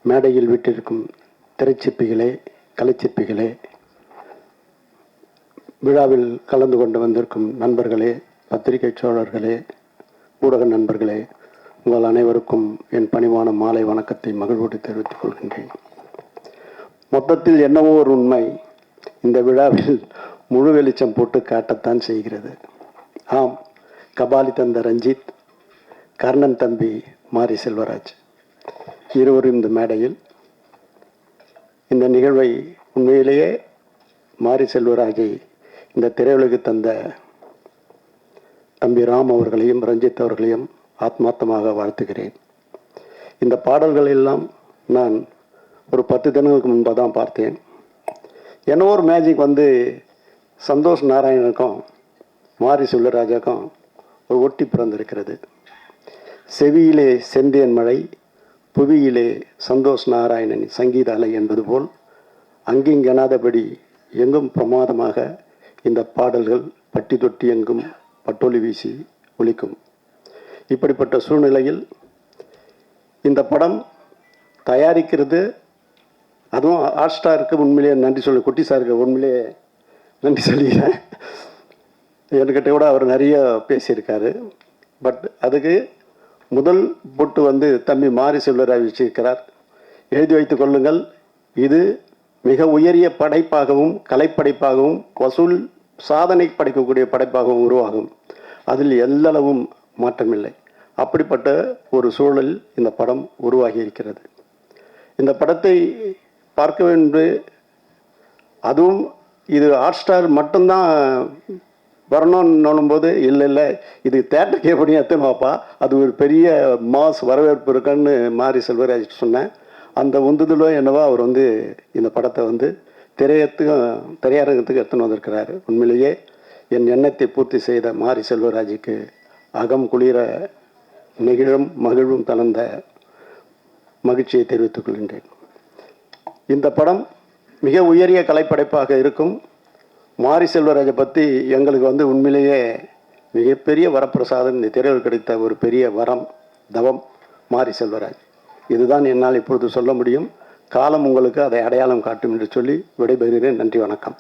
மேடையில் விட்டிருக்கும் திரைச்சிற்பிகளே, கலைச்சிற்பிகளே, விழாவில் கலந்து கொண்டு வந்திருக்கும் நண்பர்களே, பத்திரிகை சோழர்களே, ஊடக நண்பர்களே, உங்கள் அனைவருக்கும் என் பணிவான மாலை வணக்கத்தை மகிழ்வோடு தெரிவித்துக் கொள்கின்றேன். மொத்தத்தில் என்னவோ ஒரு உண்மை இந்த விழாவில் முழு வெளிச்சம் போட்டு காட்டத்தான் செய்கிறது. ஆம், கபாலி தந்த ரஞ்சித், கர்ணன் தம்பி மாரி செல்வராஜ் இருவரும் இந்த மேடையில். இந்த நிகழ்வை உண்மையிலேயே மாரி செல்வராஜை இந்த திரையுலகு தந்த தம்பி ராம் அவர்களையும் ரஞ்சித் அவர்களையும் ஆத்மார்த்தமாக வாழ்த்துகிறேன். இந்த பாடல்கள் எல்லாம் நான் ஒரு 10 தினங்களுக்கு முன்பாக தான் பார்த்தேன். என்ன ஒரு மேஜிக் வந்து சந்தோஷ் நாராயணனுக்கும் மாரி செல்வராஜாக்கும் ஒரு ஒட்டி பிறந்திருக்கிறது. செவியிலே செந்தேன் மழை, புவியிலே சந்தோஷ் நாராயணன் சங்கீத அலை என்பது போல் அங்கிங்கெனாதபடி எங்கும் பிரமாதமாக இந்த பாடல்கள் பட்டி தொட்டி எங்கும் பட்டொலி வீசி ஒலிக்கும். இப்படிப்பட்ட சூழ்நிலையில் இந்த படம் தயாரிக்கிறது, அதுவும் ஹாட் ஸ்டாருக்கு உண்மையிலேயே நன்றி சொல்லி, குட்டி சாருக்கு உண்மையிலேயே நன்றி சொல்லிக்கிறேன். என்கிட்ட கூட அவர் நிறைய பேசியிருக்காரு. பட் அதுக்கு முதல் பொட்டு வந்து தம்பி மாரி செல்வராஜ் வச்சிருக்கிறார். எழுதி வைத்துக் கொள்ளுங்கள், இது மிக உயரிய படைப்பாகவும் கலைப்படைப்பாகவும் வசூல் சாதனை படைக்கக்கூடிய படைப்பாகவும் உருவாகும். அதில் எல்லளவும் மாற்றமில்லை. அப்படிப்பட்ட ஒரு சூழல் இந்த படம் உருவாகி இருக்கிறது. இந்த படத்தை பார்க்க வேண்டும், அதுவும் இது ஹாட் ஸ்டார் மட்டும்தான் வரணும்னு போது இல்லை இது தேட்டருக்கு எப்படி எத்தனாப்பா, அது ஒரு பெரிய மாஸ் வரவேற்பு இருக்குன்னு மாரி செல்வராஜ் சொன்னேன். அந்த உந்துதலோ என்னவோ அவர் வந்து இந்த படத்தை வந்து திரையரங்கத்துக்கு எடுத்துன்னு வந்திருக்கிறாரு. உண்மையிலேயே என் எண்ணத்தை பூர்த்தி செய்த மாரி செல்வராஜுக்கு அகம் குளிர நெகிழும் மகிழ்வும் கலந்த மகிழ்ச்சியை தெரிவித்துக் கொள்கின்றேன். இந்த படம் மிக உயரிய கலைப்படைப்பாக இருக்கும். மாரி செல்வராஜை பற்றி எங்களுக்கு வந்து உண்மையிலேயே மிகப்பெரிய வரப்பிரசாதம், இந்த திரையில் கிடைத்த ஒரு பெரிய வரம், தவம் மாரி செல்வராஜ். இதுதான் என்னால் இப்பொழுது சொல்ல முடியும். காலம் உங்களுக்கு அதை அடையாளம் காட்டும் என்று சொல்லி விடைபெறுகிறேன். நன்றி, வணக்கம்.